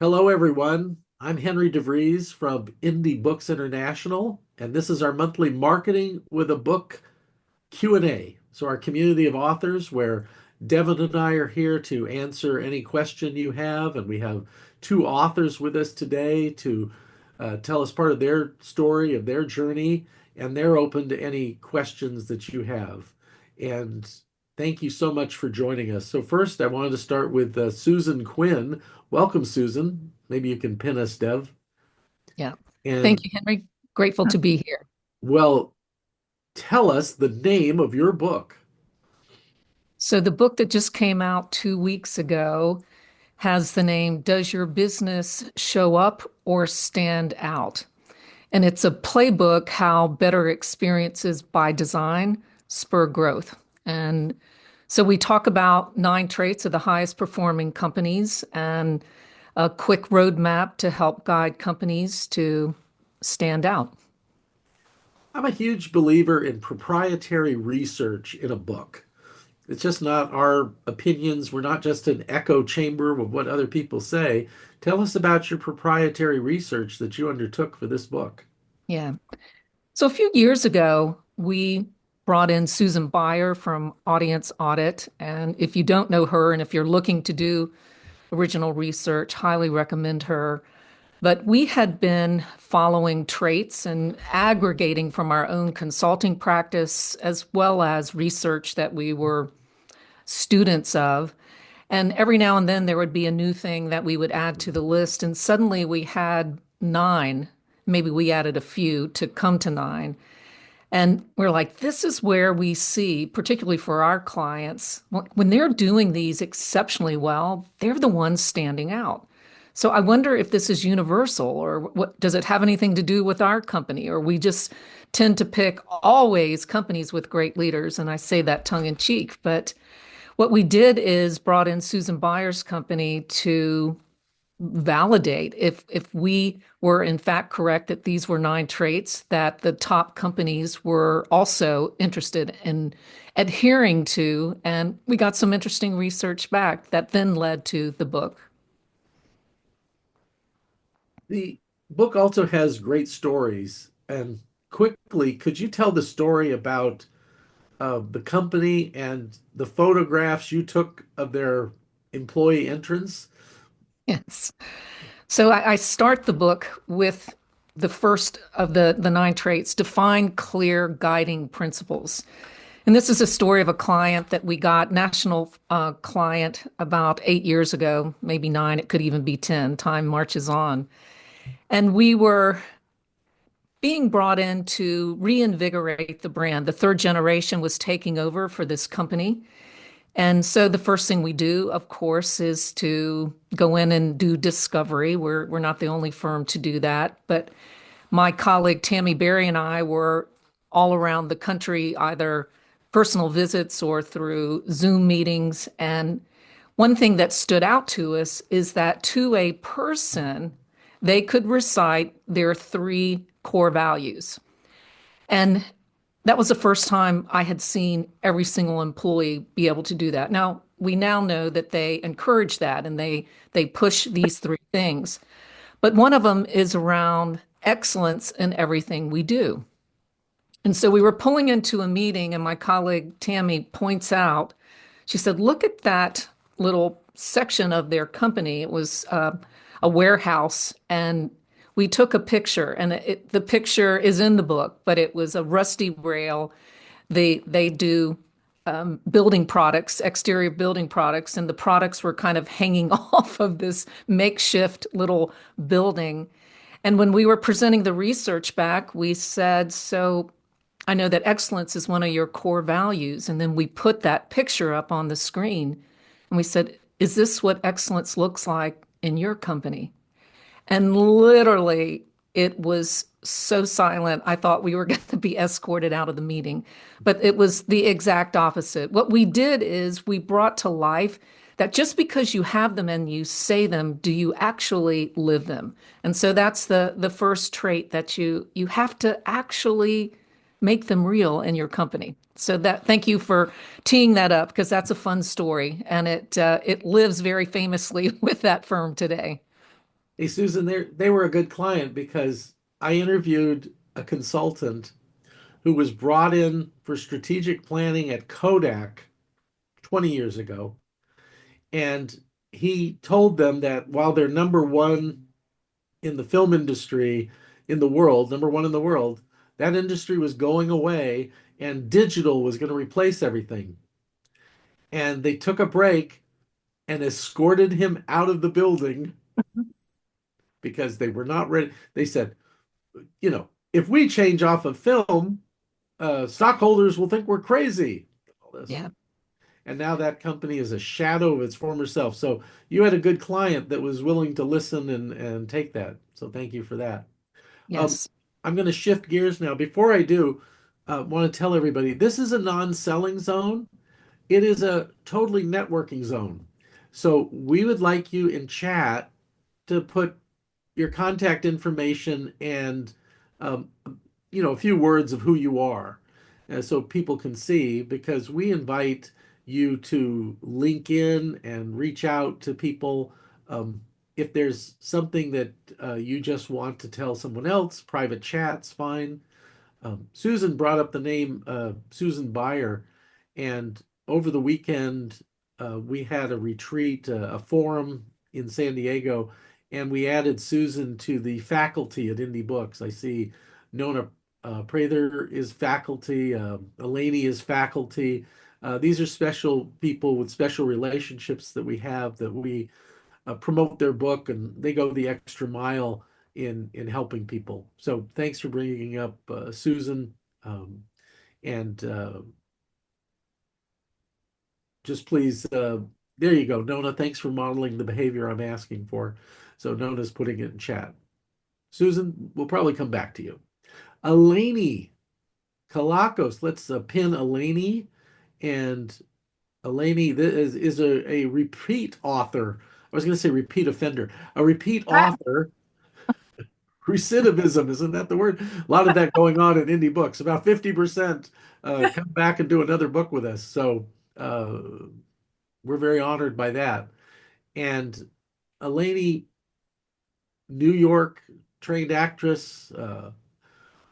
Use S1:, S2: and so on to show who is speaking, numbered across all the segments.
S1: Hello, everyone. I'm Henry DeVries from Indie Books International, and this is our monthly Marketing with a Book Q&A. So our community of authors where Devin and I are here to answer any question you have, and we have two authors with us today to tell us part of their story, of their journey, and they're open to any questions that you have. And thank you so much for joining us. So first, I wanted to start with Susan Quinn. Welcome, Susan. Maybe you can pin us, Dev.
S2: Yeah. Thank
S1: And
S2: you, Henry. Grateful to be here.
S1: well, tell us the name of your book.
S2: So, the book that just came out 2 weeks ago has the name Does Your Business Show Up or Stand Out? And it's a playbook how better experiences by design spur growth. And so, we talk about 9 traits of the highest performing companies and a quick roadmap to help guide companies to stand out.
S1: I'm a huge believer in proprietary research in a book. It's just not our opinions. We're not just an echo chamber of what other people say. Tell us about your proprietary research that you undertook for this book.
S2: Yeah. So a few years ago, we brought in Susan Beyer from Audience Audit. And if you don't know her and if you're looking to do original research, highly recommend her. But we had been following traits and aggregating from our own consulting practice as well as research that we were students of. And every now and then there would be a new thing that we would add to the list. And suddenly we had 9. Maybe we added a few to come to 9. And we're like, this is where we see, particularly for our clients, when they're doing these exceptionally well, they're the ones standing out. So I wonder if this is universal or what does it have anything to do with our company, or we just tend to pick always companies with great leaders. And I say that tongue in cheek, but what we did is brought in Susan Byers' company to validate if we were in fact correct that these were 9 traits that the top companies were also interested in adhering to. And we got some interesting research back that then led to the book.
S1: The book also has great stories. And quickly, could you tell the story about the company and the photographs you took of their employee entrance?
S2: Yes. So I start the book with the first of the 9 traits, define clear guiding principles. And this is a story of a client that we got, national client, about 8 years ago, maybe 9, it could even be 10. Time marches on. And we were being brought in to reinvigorate the brand. The third generation was taking over for this company. And so the first thing we do, of course, is to go in and do discovery. We're not the only firm to do that, but my colleague Tammy Berry and I were all around the country, either personal visits or through Zoom meetings. And one thing that stood out to us is that to a person, they could recite their 3 core values. And that was the first time I had seen every single employee be able to do that. Now, we now know that they encourage that and they push these 3 things. But one of them is around excellence in everything we do. And so we were pulling into a meeting, and my colleague Tammy points out, she said, look at that little section of their company. It was a warehouse, and we took a picture, and the picture is in the book, but it was a rusty rail. They do building products, exterior building products, and the products were kind of hanging off of this makeshift little building. And when we were presenting the research back, we said, so I know that excellence is one of your core values. And then we put that picture up on the screen and we said, is this what excellence looks like in your company? And literally, it was so silent. I thought we were going to be escorted out of the meeting, but it was the exact opposite. What we did is we brought to life that just because you have them and you say them, do you actually live them? And so that's the first trait that you have to actually make them real in your company. So that thank you for teeing that up because that's a fun story and it lives very famously with that firm today.
S1: Hey, Susan, they were a good client because I interviewed a consultant who was brought in for strategic planning at Kodak 20 years ago. And he told them that while they're number one in the film industry in the world, number one in the world, that industry was going away and digital was going to replace everything. And they took a break and escorted him out of the building because they were not ready. They said, if we change off of film, stockholders will think we're crazy. All this.
S2: Yeah.
S1: And now that company is a shadow of its former self. So you had a good client that was willing to listen and take that. So thank you for that. Um,
S2: Yes.
S1: I'm going to shift gears now. Before I do, want to tell everybody this is a non-selling zone. It is a totally networking zone. So we would like you in chat to put your contact information and um, a few words of who you are, so people can see, because we invite you to link in and reach out to people. If there's something that you just want to tell someone else, private chat's fine. Susan brought up the name Susan Bayer, and over the weekend we had a retreat, a forum in San Diego, and we added Susan to the faculty at Indie Books. I see Nona Prather is faculty, Eleni is faculty. These are special people with special relationships that we have, that we promote their book, and they go the extra mile in helping people. So thanks for bringing up Susan, um, and just please, there you go, Nona. Thanks for modeling the behavior I'm asking for. So Nona's putting it in chat. Susan, we'll probably come back to you. Eleni Kelakos, let's pin Eleni. And Eleni is a repeat author. I was going to say repeat offender, a repeat author. Recidivism, isn't that the word? A lot of that going on in indie books. About 50% come back and do another book with us. So uh, we're very honored by that. And Eleni, New York trained actress,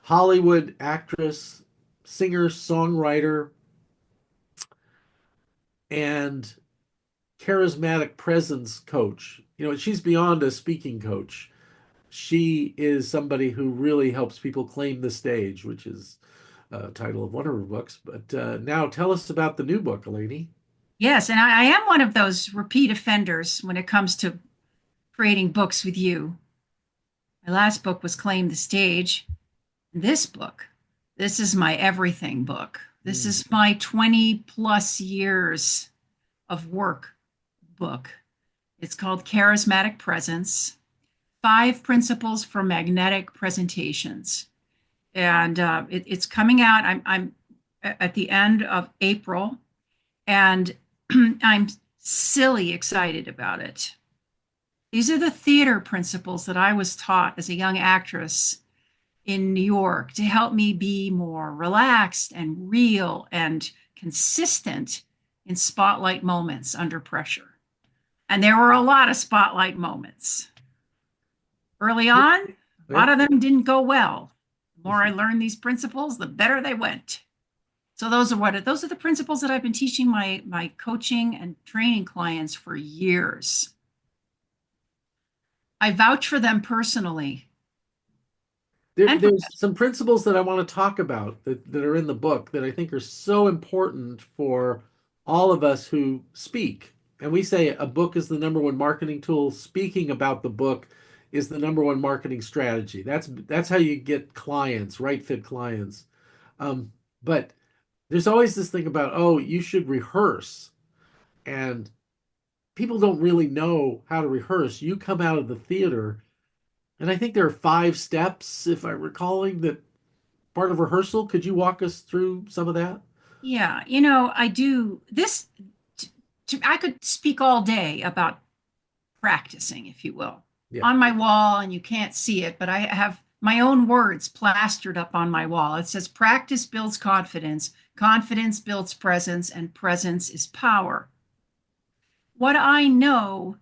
S1: Hollywood actress, singer, songwriter, and charismatic presence coach. She's beyond a speaking coach. She is somebody who really helps people claim the stage, which is title of one of her books. But now tell us about the new book, Eleni.
S3: Yes, and I am one of those repeat offenders when it comes to creating books with you. My last book was Claim the Stage. This book, this is my everything book. This
S1: Mm.
S3: is my 20 plus years of work book. It's called Charismatic Presence: 5 Principles for Magnetic Presentations. And it's coming out. I'm at the end of April, and I'm silly excited about it. These are the theater principles that I was taught as a young actress in New York to help me be more relaxed and real and consistent in spotlight moments under pressure. And there were a lot of spotlight moments. Early on, a lot
S1: Yeah.
S3: of them didn't go well. The more I learned these principles, the better they went. So those are the principles that I've been teaching my coaching and training clients for years. I vouch for them personally. And
S1: There's some principles that I want to talk about that are in the book that I think are so important for all of us who speak. And we say a book is the number one marketing tool. Speaking about the book is the number one marketing strategy. That's how you get clients, right fit clients. But there's always this thing about, oh, you should rehearse. And people don't really know how to rehearse. You come out of the theater, and I think there are 5 steps, if I'm recalling, that part of rehearsal. Could you walk us through some of that?
S3: yeah, I do this. I could speak all day about practicing, if you will,
S1: Yeah.
S3: on my wall, and you can't see it, but I have my own words plastered up on my wall. It says, practice builds confidence, confidence builds presence, and presence is power. What I know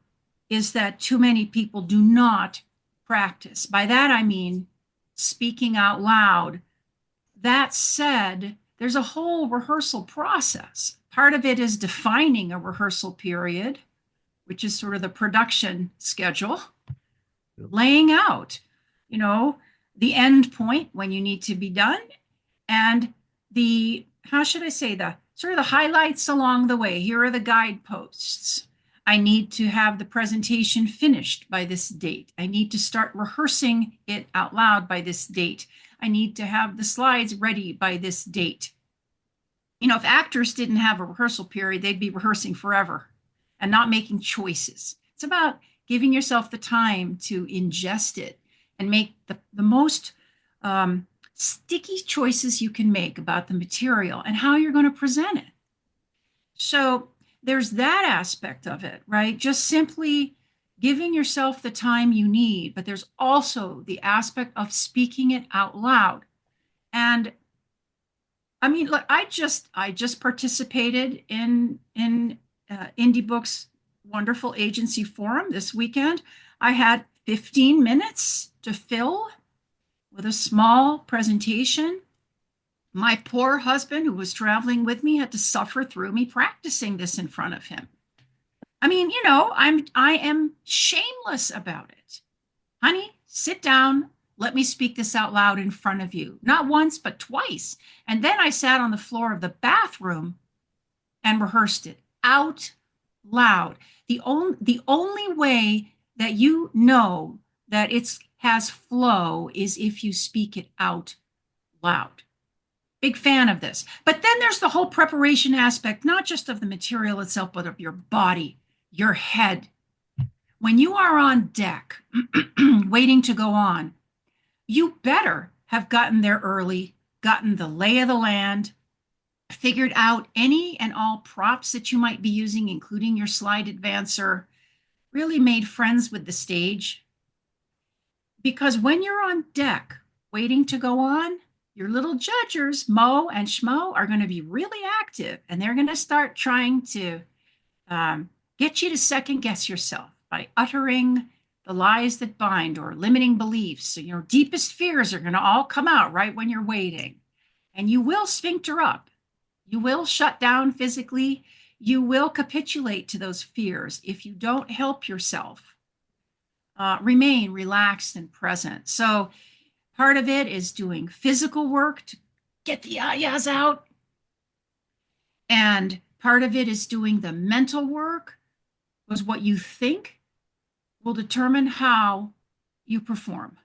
S3: is that too many people do not practice. By that, I mean speaking out loud. That said, there's a whole rehearsal process. Part of it is defining a rehearsal period, which is sort of the production schedule, laying out, you know, the end point when you need to be done, and the, how should I say, the sort of the highlights along the way. Here are the guideposts. I need to have the presentation finished by this date. I need to start rehearsing it out loud by this date. I need to have the slides ready by this date. You know, if actors didn't have a rehearsal period, they'd be rehearsing forever and not making choices. It's about giving yourself the time to ingest it and make the most sticky choices you can make about the material and how you're going to present it. So there's that aspect of it, right? Just simply giving yourself the time you need, but there's also the aspect of speaking it out loud. And I mean, look, I just participated in Indie Books wonderful agency forum this weekend. I had 15 minutes to fill with a small presentation. My poor husband, who was traveling with me, had to suffer through me practicing this in front of him. I mean, you know, I am shameless about it. Honey, sit down. Let me speak this out loud in front of you. Not once, but twice. And then I sat on the floor of the bathroom and rehearsed it out loud. The only way that you know that it has flow is if you speak it out loud. Big fan of this. But then there's the whole preparation aspect, not just of the material itself, but of your body, your head. When you are on deck, waiting to go on, you better have gotten there early, gotten the lay of the land, figured out any and all props that you might be using, including your slide advancer, really made friends with the stage. Because when you're on deck waiting to go on, your little judgers, Mo and Schmo, are going to be really active, and they're going to start trying to get you to second guess yourself by uttering the lies that bind or limiting beliefs. So your deepest fears are going to all come out right when you're waiting. And you will sphincter up. You will shut down physically. You will capitulate to those fears if you don't help yourself remain relaxed and present. So part of it is doing physical work to get the ayahs out. And part of it is doing the mental work, because what you think will determine how you perform.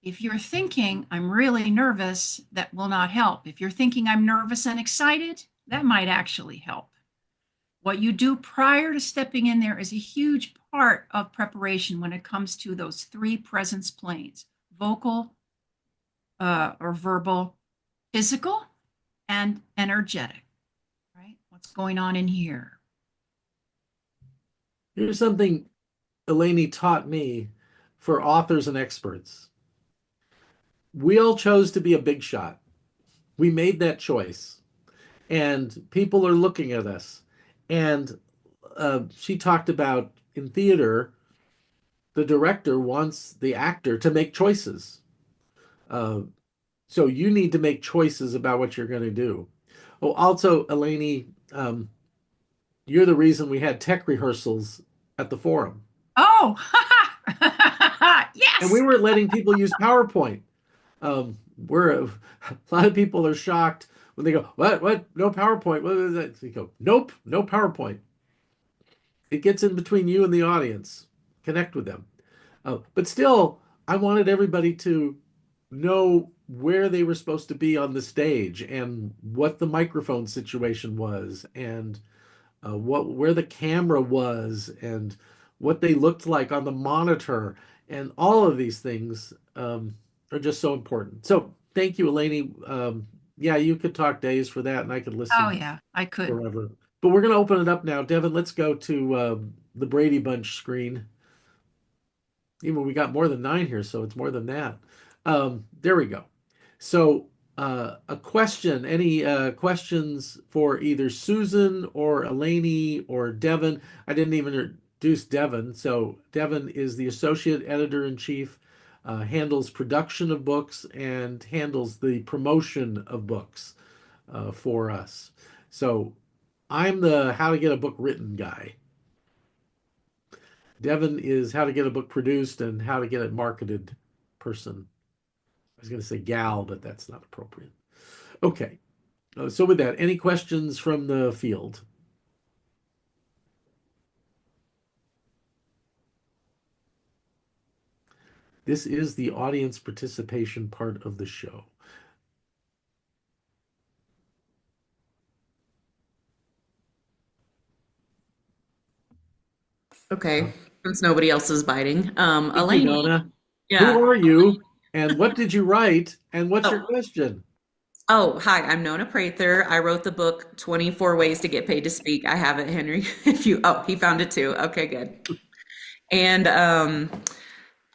S3: If you're thinking, I'm really nervous, that will not help. If you're thinking, I'm nervous and excited, that might actually help. What you do prior to stepping in there is a huge part of preparation when it comes to those three presence planes: vocal or verbal, physical, and energetic, right? What's going on in here?
S1: Here's something Eleni taught me for authors and experts. We all chose to be a big shot. We made that choice, and people are looking at us. And she talked about in theater, the director wants the actor to make choices. Uh, so you need to make choices about what you're going to do. Oh, also, Eleni, you're the reason we had tech rehearsals at the forum.
S3: Oh,
S1: And we
S3: yes.
S1: weren't letting people use PowerPoint. A lot of people are shocked when they go, what, no PowerPoint? What is that? So you go, nope, no PowerPoint. It gets in between you and the audience. Connect with them. But still, I wanted everybody to know where they were supposed to be on the stage and what the microphone situation was and where the camera was and what they looked like on the monitor, and all of these things are just so important. So thank you, Eleni. Yeah, you could talk days for that, and I could
S3: Oh,
S1: listen
S3: yeah, I could.
S1: forever. But we're going to open it up now. Devin, let's go to the Brady Bunch screen. Even we got more than 9 here, so it's more than that. There we go. So a question, any questions for either Susan or Eleni or Devin? I didn't even introduce Devin. So Devin is the associate editor-in-chief, handles production of books and handles the promotion of books for us. So I'm the how to get a book written guy. Devin is how to get a book produced and how to get it marketed person. I was going to say gal, but that's not appropriate. Okay. So with that, any questions from the field? This is the audience participation part of the show.
S4: Okay, since nobody else is biting.
S1: Thank you,
S4: Eleni,
S1: Nona.
S4: yeah.
S1: Who are you and what did you write and what's your
S4: Oh,
S1: question?
S4: oh, hi, I'm Nona Prather. I wrote the book 24 Ways to Get Paid to Speak. I have it, Henry. If you, oh, he found it too. Okay, good. And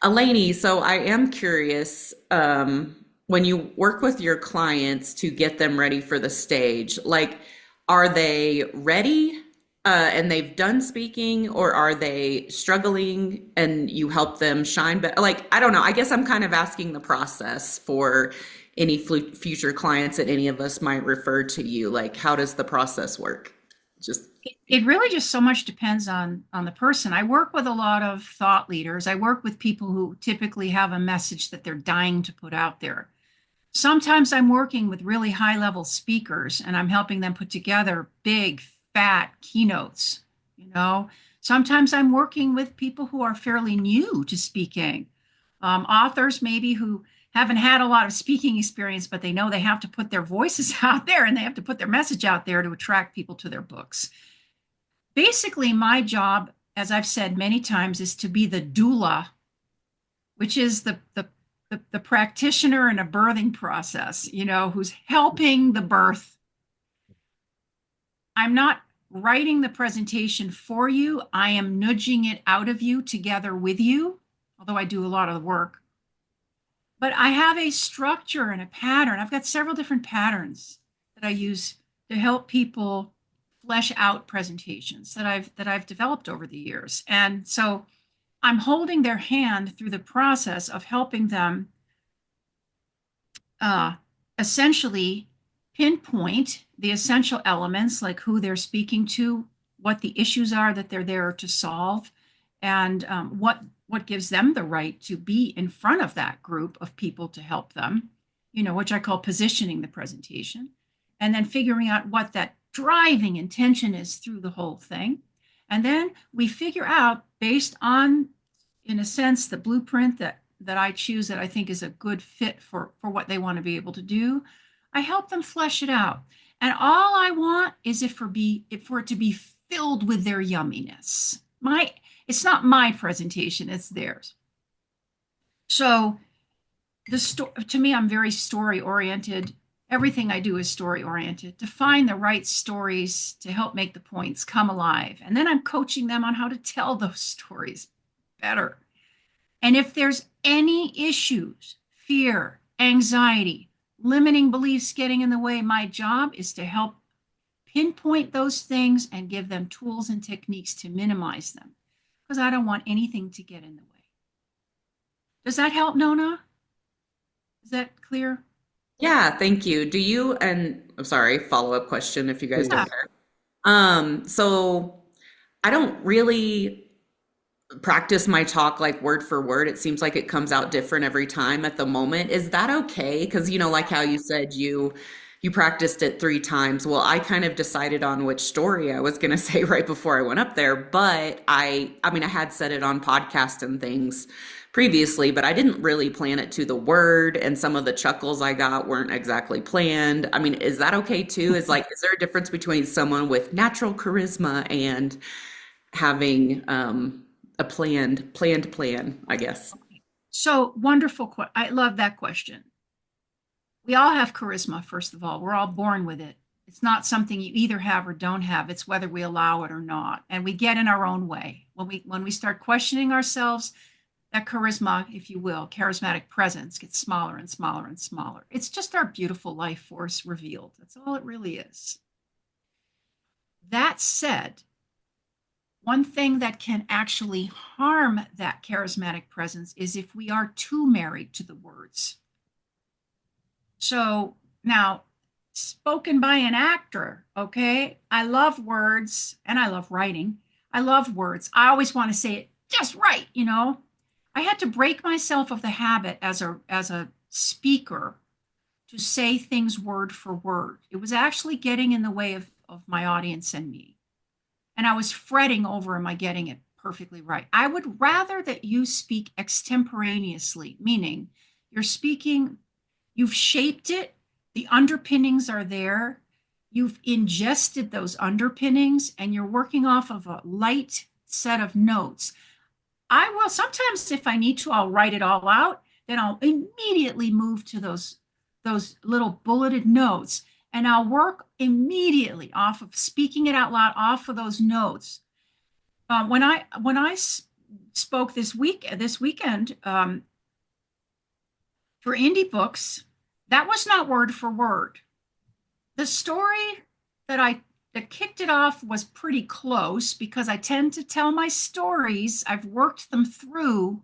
S4: Eleni, so I am curious, when you work with your clients to get them ready for the stage, like, are they ready, and they've done speaking, or are they struggling and you help them shine better? Like, I don't know. I guess I'm kind of asking the process for any future clients that any of us might refer to you. Like, how does the process work? Just,
S3: It really just so much depends on the person. I work with a lot of thought leaders. I work with people who typically have a message that they're dying to put out there. Sometimes I'm working with really high level speakers and I'm helping them put together big, fat keynotes, you know. Sometimes I'm working with people who are fairly new to speaking, authors maybe who haven't had a lot of speaking experience, but they know they have to put their voices out there and they have to put their message out there to attract people to their books. Basically, my job, as I've said many times, is to be the doula, which is the practitioner in a birthing process, you know, who's helping the birth. I'm not writing the presentation for you. I am nudging it out of you together with you, although I do a lot of the work. But I have a structure and a pattern. I've got several different patterns that I use to help people flesh out presentations that I've developed over the years. And so I'm holding their hand through the process of helping them uh, essentially pinpoint the essential elements, like who they're speaking to, what the issues are that they're there to solve, and what gives them the right to be in front of that group of people to help them, you know, which I call positioning the presentation, and then figuring out what that driving intention is through the whole thing. And then we figure out, based on, in a sense, the blueprint that I choose that I think is a good fit for what they want to be able to do. I help them flesh it out. And all I want is for it to be filled with their yumminess. It's not my presentation, it's theirs. So to me, I'm very story oriented. Everything I do is story oriented, to find the right stories to help make the points come alive. And then I'm coaching them on how to tell those stories better. And if there's any issues, fear, anxiety, limiting beliefs getting in the way, my job is to help pinpoint those things and give them tools and techniques to minimize them, because I don't want anything to get in the way. Does that help, Nona? Is that clear?
S4: yeah, thank you. Do you, and I'm sorry, follow-up question if you guys
S3: Yeah.
S4: don't care. So I don't really practice my talk like word for word. It seems like it comes out different every time at the moment. Is that okay? Because you know, like how you said you practiced it 3 times. Well, I kind of decided on which story I was going to say right before I went up there, but I mean I had said it on podcast and things previously, but I didn't really plan it to the word, and some of the chuckles I got weren't exactly planned. I mean, is that okay too? Is there a difference between someone with natural charisma and having a planned plan, I guess.
S3: So wonderful. I love that question. We all have charisma, first of all. We're all born with it. It's not something you either have or don't have. It's whether we allow it or not. And we get in our own way. When we start questioning ourselves, that charisma, if you will, charismatic presence gets smaller and smaller and smaller. It's just our beautiful life force revealed. That's all it really is. That said, One thing that can actually harm that charismatic presence is if we are too married to the words. So now, spoken by an actor, okay? I love words and I love writing. I love words. I always want to say it just right, you know? I had to break myself of the habit as a speaker to say things word for word. It was actually getting in the way of my audience and me. And I was fretting over, am I getting it perfectly right? I would rather that you speak extemporaneously, meaning you're speaking, you've shaped it, the underpinnings are there, you've ingested those underpinnings, and you're working off of a light set of notes. I will sometimes, if I need to, I'll write it all out. Then I'll immediately move to those little bulleted notes, and I'll work immediately off of speaking it out loud, off of those notes. When I spoke this weekend for indie books, that was not word for word. The story that kicked it off was pretty close because I tend to tell my stories. I've worked them through.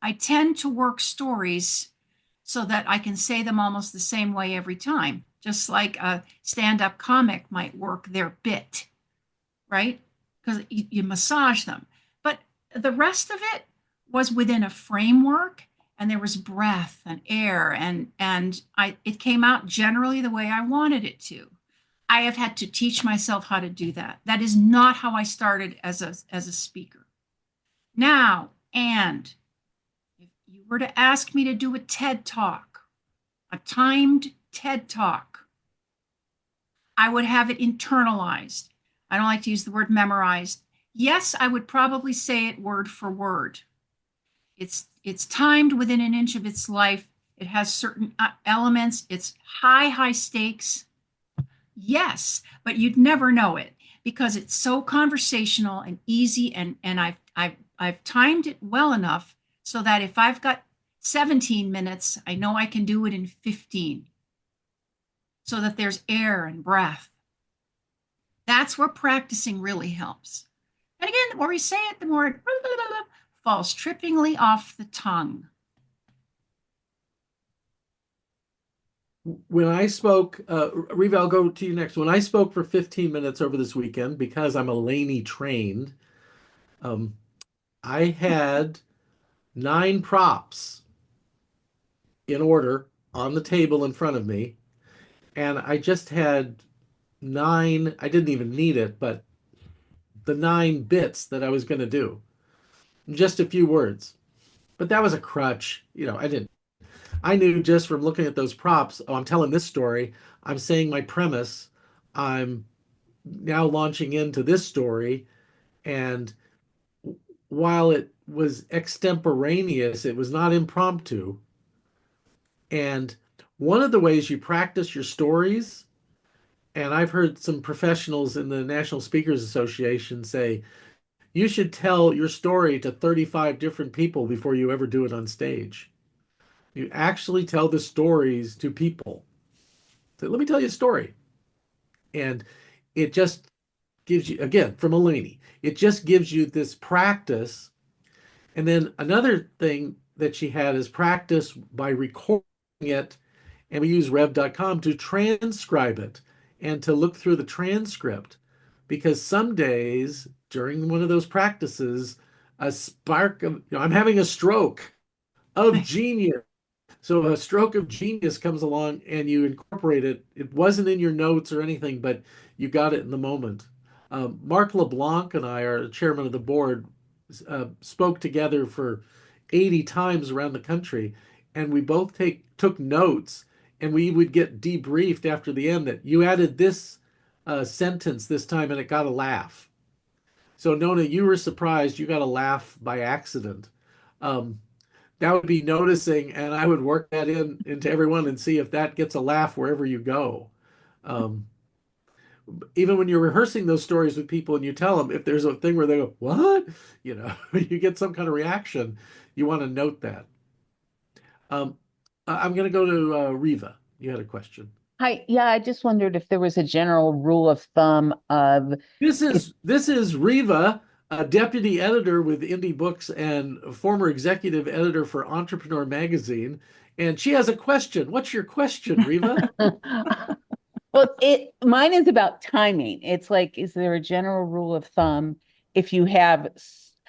S3: I tend to work stories so that I can say them almost the same way every time, just like a stand-up comic might work their bit, right? Because you massage them. But the rest of it was within a framework, and there was breath and air, and it came out generally the way I wanted it to. I have had to teach myself how to do that. That is not how I started as a speaker. Now, and if you were to ask me to do a TED Talk, a timed TED Talk, I would have it internalized. I don't like to use the word memorized. Yes, I would probably say it word for word. It's timed within an inch of its life. It has certain elements. It's high stakes. Yes, but you'd never know it because it's so conversational and easy, and I've timed it well enough so that if I've got 17 minutes, I know I can do it in 15 so that there's air and breath. That's where practicing really helps. And again, the more you say it, the more it falls trippingly off the tongue.
S1: When I spoke, Riva, I'll go to you next. When I spoke for 15 minutes over this weekend, because I'm Eleni trained, um, I had 9 props in order on the table in front of me, and I just had nine, I didn't even need it, but the 9 bits that I was going to do, just a few words. But that was a crutch. I knew just from looking at those props, oh, I'm telling this story, I'm saying my premise, I'm now launching into this story. And while it was extemporaneous, it was not impromptu. And one of the ways you practice your stories, and I've heard some professionals in the National Speakers Association say, you should tell your story to 35 different people before you ever do it on stage. You actually tell the stories to people. So let me tell you a story. And it just gives you, again, from Eleni, it just gives you this practice. And then another thing that she had is practice by recording it. And we use rev.com to transcribe it and to look through the transcript. Because some days during one of those practices, a spark of, I'm having a stroke of genius. So a stroke of genius comes along and you incorporate it. It wasn't in your notes or anything, but you got it in the moment. Mark LeBlanc and I, are chairman of the board, spoke together for 80 times around the country, and we both took notes, and we would get debriefed after the end that you added this sentence this time and it got a laugh. So Nona, you were surprised you got a laugh by accident. Um, that would be noticing, and I would work that into everyone and see if that gets a laugh wherever you go. Um, Even when you're rehearsing those stories with people and you tell them, if there's a thing where they go, what? You get some kind of reaction, you want to note that. Um, I'm going to go to Riva. You had a question.
S5: Hi, yeah, I just wondered if there was a general rule of thumb of
S1: This
S5: if
S1: is Riva a deputy editor with Indie Books and a former executive editor for Entrepreneur Magazine. And she has a question. What's your question, Riva?
S5: Well, mine is about timing. It's like, is there a general rule of thumb if you have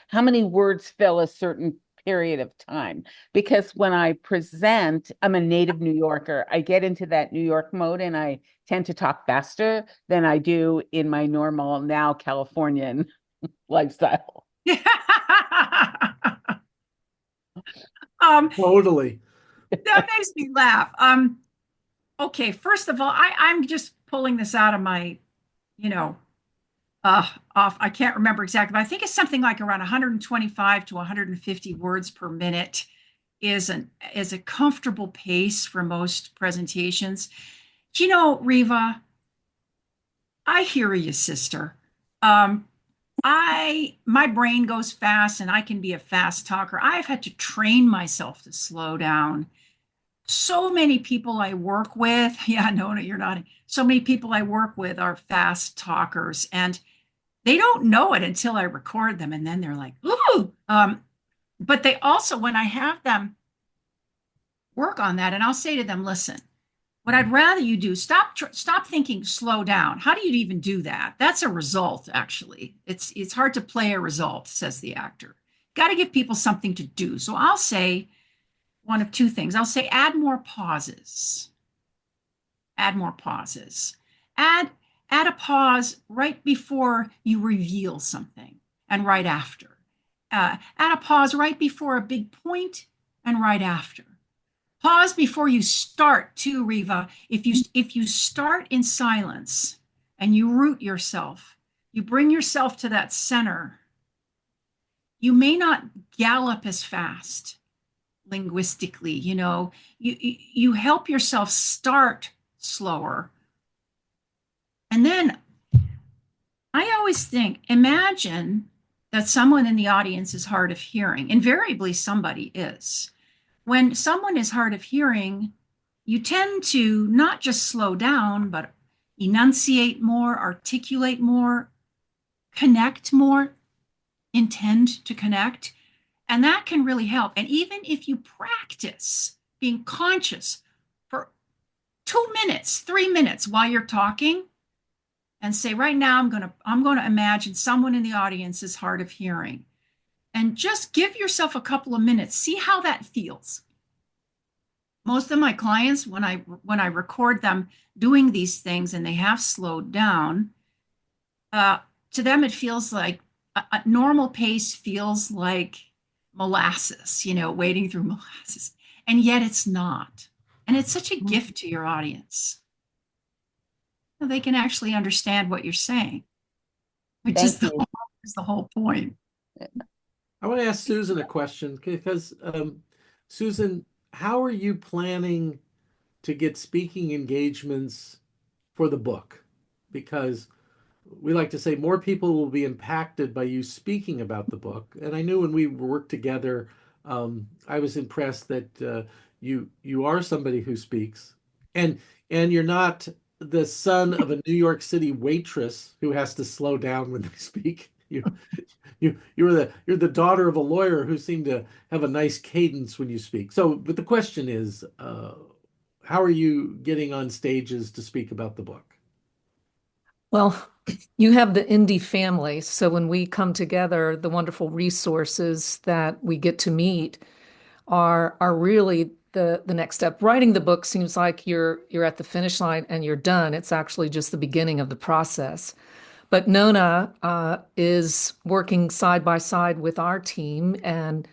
S5: how many words fill a certain period of time? Because when I present, I'm a native New Yorker. I get into that New York mode and I tend to talk faster than I do in my normal now Californian lifestyle.
S1: Totally.
S3: That makes me laugh. Okay, first of all, I'm just pulling this out of my, you know, off. I can't remember exactly, but I think it's something like around 125 to 150 words per minute is a comfortable pace for most presentations. You know, Riva, I hear you, sister. My brain goes fast and I can be a fast talker. I've had to train myself to slow down. So many people I work with, yeah, no, you're not. So many people I work with are fast talkers and they don't know it until I record them. And then they're like, ooh. But they also, when I have them work on that, and I'll say to them, listen, what I'd rather you do, stop thinking slow down. How do you even do that? That's a result, actually. It's hard to play a result, says the actor. Got to give people something to do. So I'll say one of two things. I'll say add more pauses. Add more pauses. Add a pause right before you reveal something and right after. Add a pause right before a big point and right after. Pause before you start too, Riva. If you start in silence and you root yourself, you bring yourself to that center, you may not gallop as fast linguistically, you help yourself start slower. And then I always think, imagine that someone in the audience is hard of hearing. Invariably, somebody is. When someone is hard of hearing, you tend to not just slow down, but enunciate more, articulate more, connect more, intend to connect. And that can really help. And even if you practice being conscious for 2 minutes, 3 minutes while you're talking, and say, right now, I'm going to imagine someone in the audience is hard of hearing. And just give yourself a couple of minutes, see how that feels. Most of my clients, when I record them doing these things and they have slowed down, to them it feels like a normal pace feels like molasses, wading through molasses. And yet it's not. And it's such a gift to your audience. They can actually understand what you're saying, which is the whole point.
S1: I want to ask Susan a question because, Susan, how are you planning to get speaking engagements for the book? Because we like to say more people will be impacted by you speaking about the book. And I knew when we worked together, I was impressed that you are somebody who speaks, and you're not the son of a New York City waitress who has to slow down when they speak. You're the daughter of a lawyer who seemed to have a nice cadence when you speak. So, but the question is, how are you getting on stages to speak about the book?
S2: Well, you have the indie family. So when we come together, the wonderful resources that we get to meet are really the next step. Writing the book seems like you're at the finish line and you're done. It's actually just the beginning of the process. But Nona is working side by side with our team, and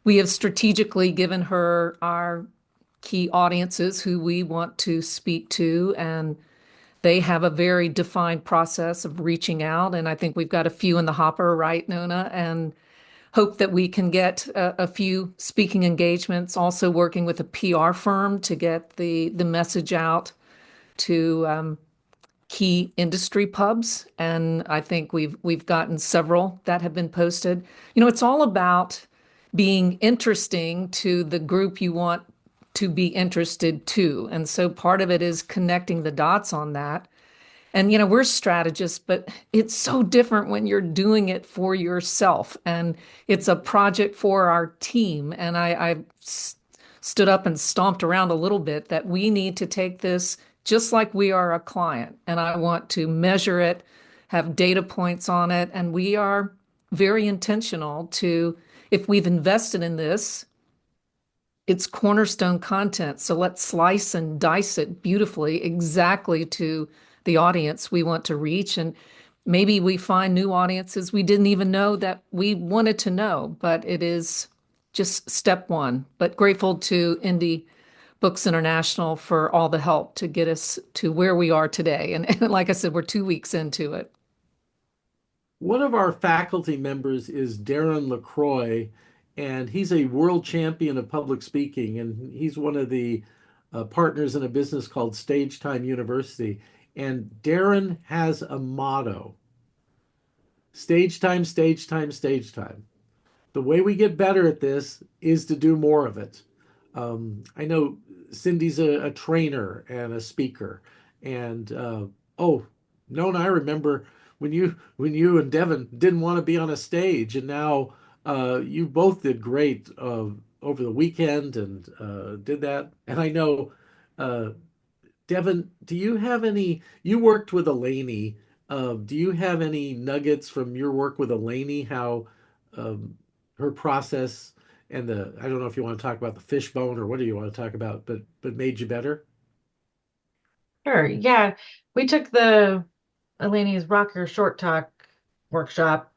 S2: we have strategically given her our key audiences who we want to speak to, and they have a very defined process of reaching out. And I think we've got a few in the hopper, right, Nona? And hope that we can get a few speaking engagements, also working with a PR firm to get the message out to key industry pubs. And I think we've gotten several that have been posted. It's all about being interesting to the group you want to be interested to. And so part of it is connecting the dots on that. And, we're strategists, but it's so different when you're doing it for yourself. And it's a project for our team. And I stood up and stomped around a little bit that we need to take this just like we are a client. And I want to measure it, have data points on it. And we are very intentional to, if we've invested in this, it's cornerstone content. So let's slice and dice it beautifully, exactly to the audience we want to reach. And maybe we find new audiences we didn't even know that we wanted to know, but it is just step one. But grateful to Indie Books International for all the help to get us to where we are today. And like I said, we're 2 weeks into it.
S1: One of our faculty members is Darren LaCroix, and he's a world champion of public speaking, and he's one of the partners in a business called Stage Time University. And Darren has a motto: stage time, stage time, stage time. The way we get better at this is to do more of it. I know Cindy's a trainer and a speaker, and oh, Nona, I remember when you and Devin didn't want to be on a stage, and now you both did great over the weekend and did that. And I know uh, Devin, do you have any? You worked with Eleni. Do you have any nuggets from your work with Eleni? How um, her process and the I don't know if you want to talk about the fishbone or what do you want to talk about, but made you better?
S6: Sure. Yeah. We took the Eleni's Rock Your Short Talk workshop,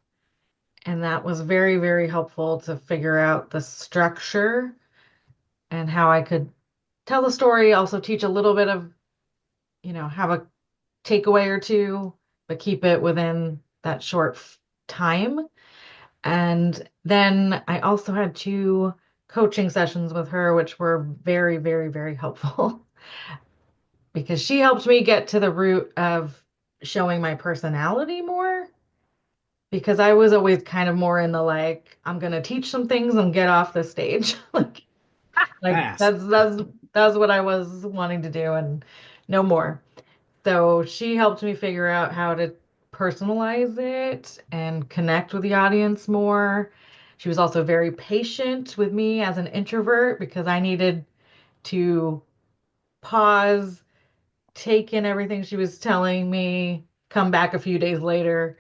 S6: and that was very, very helpful to figure out the structure and how I could tell the story, also teach a little bit of, have a takeaway or two, but keep it within that short time. And then I also had two coaching sessions with her, which were very, very, very helpful because she helped me get to the root of showing my personality more. Because I was always kind of more in the like, I'm gonna teach some things and get off the stage. Like
S1: Fast.
S6: that's what I was wanting to do and no more. So she helped me figure out how to personalize it and connect with the audience more. She was also very patient with me as an introvert because I needed to pause, take in everything she was telling me, come back a few days later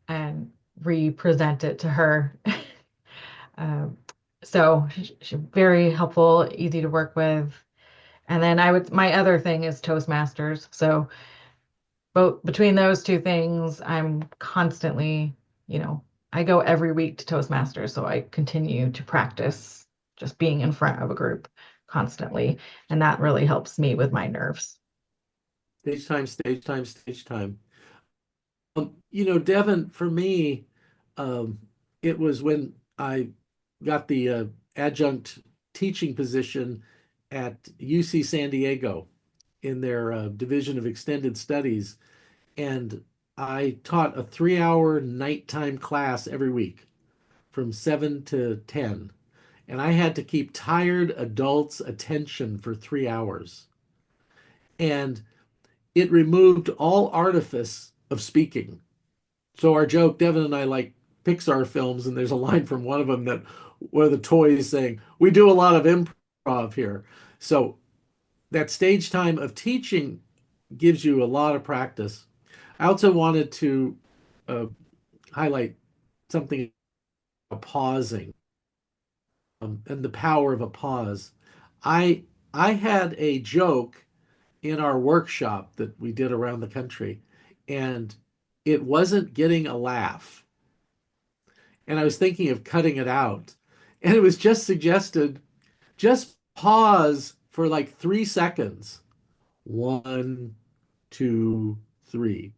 S6: and re-present it to her. Um, so she's very helpful, easy to work with. And then my other thing is Toastmasters. So both between those two things, I'm constantly, you know, I go every week to Toastmasters. So I continue to practice just being in front of a group constantly. And that really helps me with my nerves.
S1: Stage time, stage time, stage time. Devin, for me, um, it was when I got the adjunct teaching position at UC San Diego in their Division of Extended Studies. And I taught a 3 hour nighttime class every week from 7 to 10. And I had to keep tired adults' attention for 3 hours. And it removed all artifice of speaking. So our joke, Devin and I like Pixar films, and there's a line from one of them that one of the toys saying, "We do a lot of improv here." So that stage time of teaching gives you a lot of practice. I also wanted to uh, highlight something about pausing and the power of a pause. I I had a joke in our workshop that we did around the country, and it wasn't getting a laugh. And I was thinking of cutting it out. And it was just suggested, just pause for like 3 seconds. One, two, three.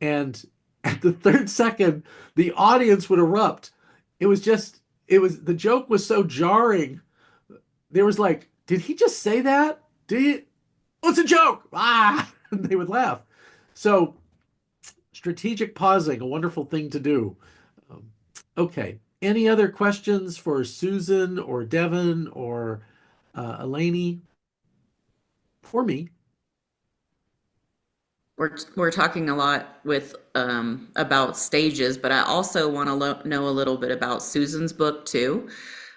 S1: And at the third second, the audience would erupt. The joke was so jarring. There was like, did he just say that? Did he? What's a joke? Ah, and they would laugh. So strategic pausing, a wonderful thing to do. Um, okay. Any other questions for Susan or Devin or Eleni for me?
S4: we're talking a lot with about stages, but I also want to know a little bit about Susan's book too.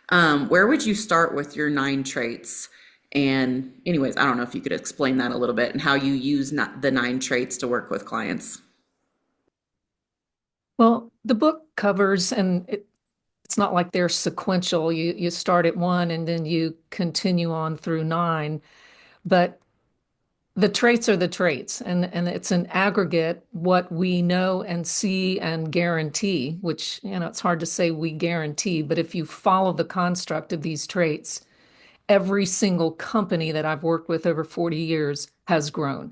S4: Where would you start with your nine traits? And anyways, I don't know if you could explain that a little bit and how you use the nine traits to work with clients.
S2: Well, the book covers, and it's not like they're sequential. You start at one and then you continue on through nine, but the traits are the traits, and it's an aggregate what we know and see and guarantee, which, it's hard to say we guarantee, but if you follow the construct of these traits, every single company that I've worked with over 40 years has grown.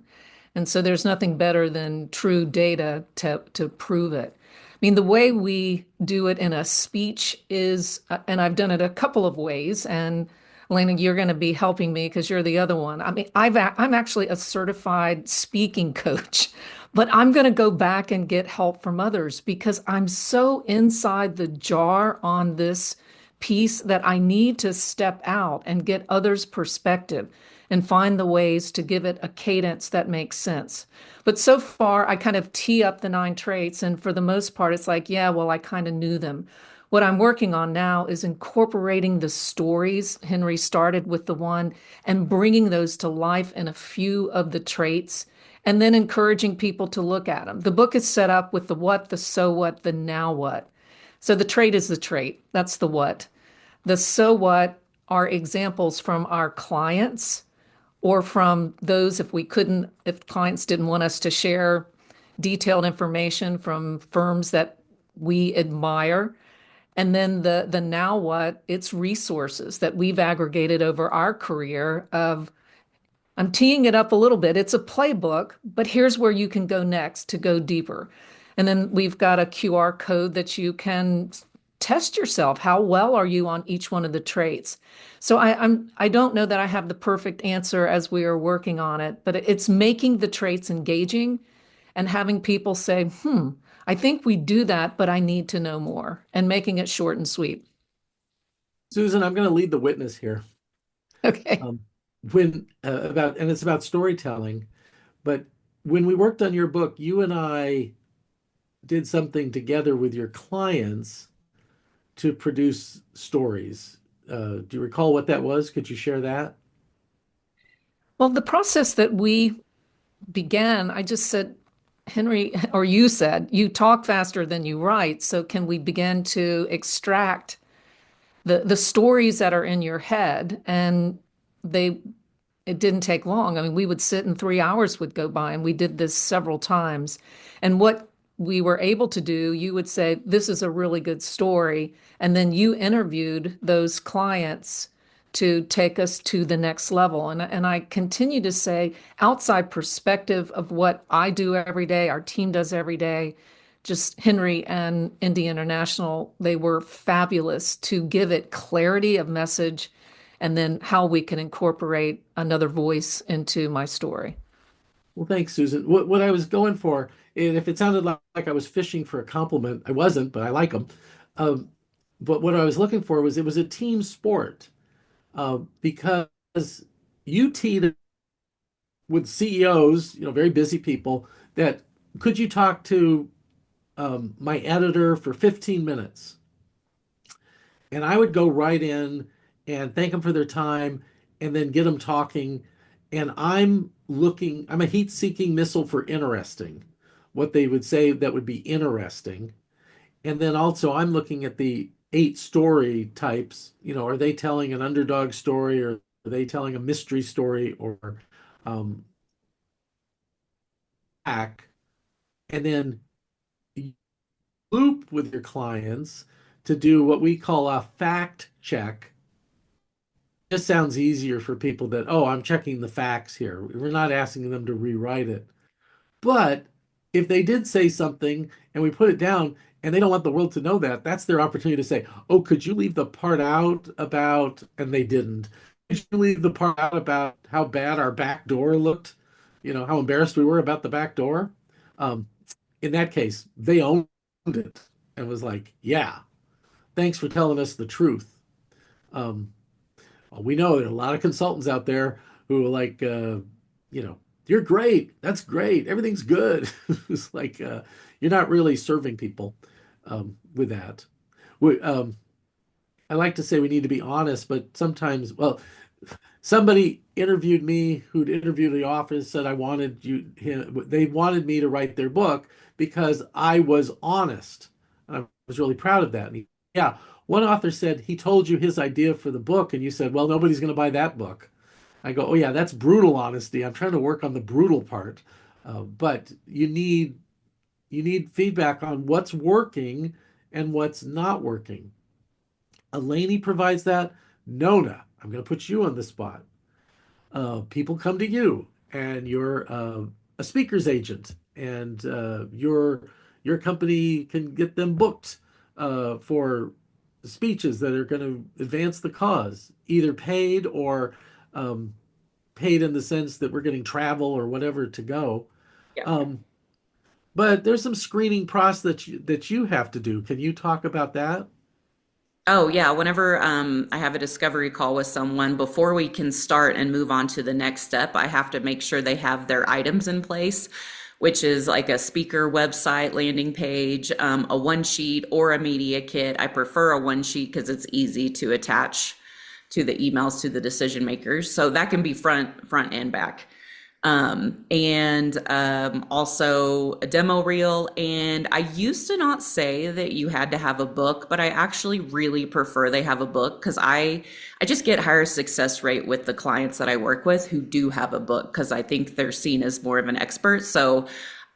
S2: And so there's nothing better than true data to prove it. I mean, the way we do it in a speech is, and I've done it a couple of ways, and Elena, you're going to be helping me because you're the other one. I mean, I'm actually a certified speaking coach, but I'm going to go back and get help from others because I'm so inside the jar on this piece that I need to step out and get others' perspective and find the ways to give it a cadence that makes sense. But so far, I kind of tee up the nine traits, and for the most part, it's like, yeah, well, I kind of knew them. What I'm working on now is incorporating the stories. Henry started with the one and bringing those to life in a few of the traits, and then encouraging people to look at them. The book is set up with the what, the so what, the now what. So the trait is the trait. That's the what. The so what are examples from our clients or from those if clients didn't want us to share detailed information from firms that we admire. And then the now what, it's resources that we've aggregated over our career of, I'm teeing it up a little bit. It's a playbook, but here's where you can go next to go deeper. And then we've got a QR code that you can test yourself. How well are you on each one of the traits? So I don't know that I have the perfect answer as we are working on it, but it's making the traits engaging and having people say, I think we do that, but I need to know more, and making it short and sweet.
S1: Susan, I'm going to lead the witness here.
S2: Okay.
S1: Um, when about and it's about storytelling, but when we worked on your book, you and I did something together with your clients to produce stories. Do you recall what that was? Could you share that?
S2: Well, the process that we began, I just said, Henry, or you said, you talk faster than you write. So can we begin to extract the stories that are in your head? And they it didn't take long. I mean, we would sit and 3 hours would go by, and we did this several times. And what we were able to do, you would say, this is a really good story. And then you interviewed those clients to take us to the next level. And I continue to say, outside perspective of what I do every day, our team does every day, just Henry and Indie International, they were fabulous to give it clarity of message and then how we can incorporate another voice into my story.
S1: Well, thanks, Susan. What I was going for, and if it sounded like I was fishing for a compliment, I wasn't, but I like them. Um, but what I was looking for was it was a team sport because you teed with CEOs, very busy people, that could you talk to my editor for 15 minutes? And I would go right in and thank them for their time and then get them talking. And I'm a heat seeking missile for interesting, what they would say that would be interesting. And then also, I'm looking at the eight story types. Are they telling an underdog story, or are they telling a mystery story, or hack? And then you loop with your clients to do what we call a fact check. Just sounds easier for people that, oh, I'm checking the facts here. We're not asking them to rewrite it. But if they did say something and we put it down and they don't want the world to know that, that's their opportunity to say, oh, could you leave the part out about, and they didn't. Could you leave the part out about how bad our back door looked? How embarrassed we were about the back door? Um, in that case, they owned it and was like, yeah, thanks for telling us the truth. Um, we know there are a lot of consultants out there who are like, You're great. That's great. Everything's good. It's like you're not really serving people with that. I like to say we need to be honest, but sometimes, well, somebody interviewed me who'd interviewed the office said I wanted they wanted me to write their book because I was honest. And I was really proud of that. Yeah, one author said he told you his idea for the book, and you said, well, nobody's going to buy that book. I go, oh yeah, that's brutal honesty. I'm trying to work on the brutal part, but you need feedback on what's working and what's not working. Eleni provides that. Nona, I'm going to put you on the spot. People come to you, and you're a speaker's agent, and your company can get them booked for speeches that are going to advance the cause, either paid or um, paid in the sense that we're getting travel or whatever to go.
S4: Yeah.
S1: But there's some screening process that you have to do. Can you talk about that?
S4: Oh, yeah. Whenever I have a discovery call with someone, before we can start and move on to the next step, I have to make sure they have their items in place, which is like a speaker website, landing page, a one sheet or a media kit. I prefer a one sheet because it's easy to attach to the emails to the decision makers. So that can be front and back. And also a demo reel. And I used to not say that you had to have a book, but I actually really prefer they have a book because I just get higher success rate with the clients that I work with who do have a book because I think they're seen as more of an expert. So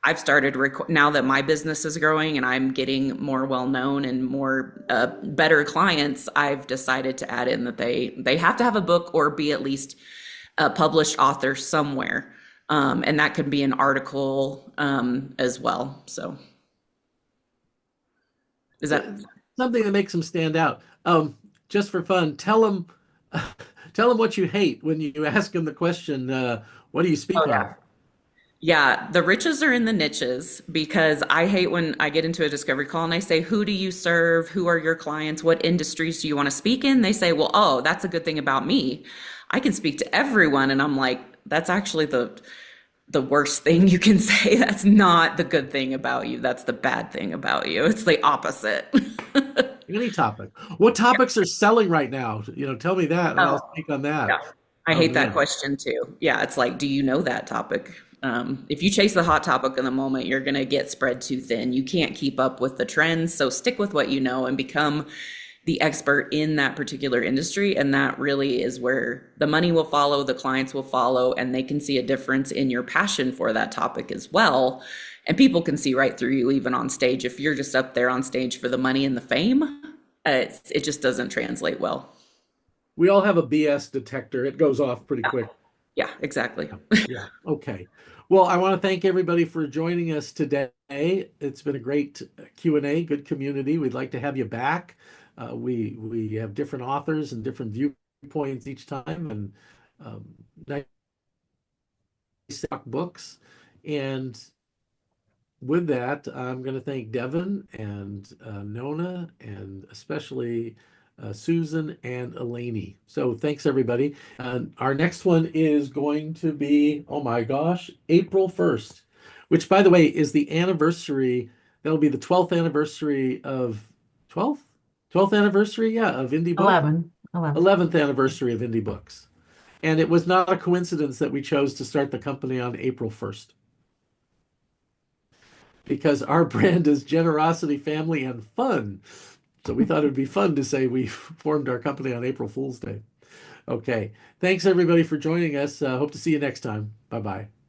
S4: I've started now that my business is growing and I'm getting more well known and more better clients. I've decided to add in that they have to have a book or be at least a published author somewhere. And that could be an article as well. So is that
S1: Something that makes them stand out. Just for fun, tell them tell them what you hate when you ask them the question, what do you
S4: oh
S1: speak
S4: yeah.
S1: on?
S4: Yeah, the riches are in the niches because I hate when I get into a discovery call and I say, who do you serve? Who are your clients? What industries do you want to speak in? They say, well, oh, that's a good thing about me. I can speak to everyone. And I'm like, that's actually the worst thing you can say. That's not the good thing about you. That's the bad thing about you. It's the opposite.
S1: Any topic. What topics are selling right now? Tell me that, and I'll
S4: Oh,
S1: speak on that.
S4: yeah. I
S1: Oh
S4: hate that
S1: man.
S4: question too. Yeah, it's like, do you know that topic? If you chase the hot topic in the moment, you're going to get spread too thin. You can't keep up with the trends. So stick with what you know and become the expert in that particular industry. And that really is where the money will follow, the clients will follow, and they can see a difference in your passion for that topic as well. And people can see right through you, even on stage. If you're just up there on stage for the money and the fame, it just doesn't translate well.
S1: We all have a BS detector. It goes off pretty
S4: Yeah,
S1: quick.
S4: yeah, exactly.
S1: Yeah. Okay. Well, I want to thank everybody for joining us today. It's been a great Q&A, good community. We'd like to have you back. We have different authors and different viewpoints each time, and nice books. And with that, I'm going to thank Devin and Nona, and especially Susan and Eleni. So thanks, everybody. Our next one is going to be, oh my gosh, April 1st, which, by the way, is the anniversary. That'll be the 12th anniversary of 12th? 12th anniversary, yeah, of Indie Book.
S6: 11.
S1: 11th anniversary of Indie Books. And it was not a coincidence that we chose to start the company on April 1st, because our brand is generosity, family, and fun. So we thought it would be fun to say we formed our company on April Fool's Day. Okay. Thanks everybody for joining us. Hope to see you next time. Bye bye.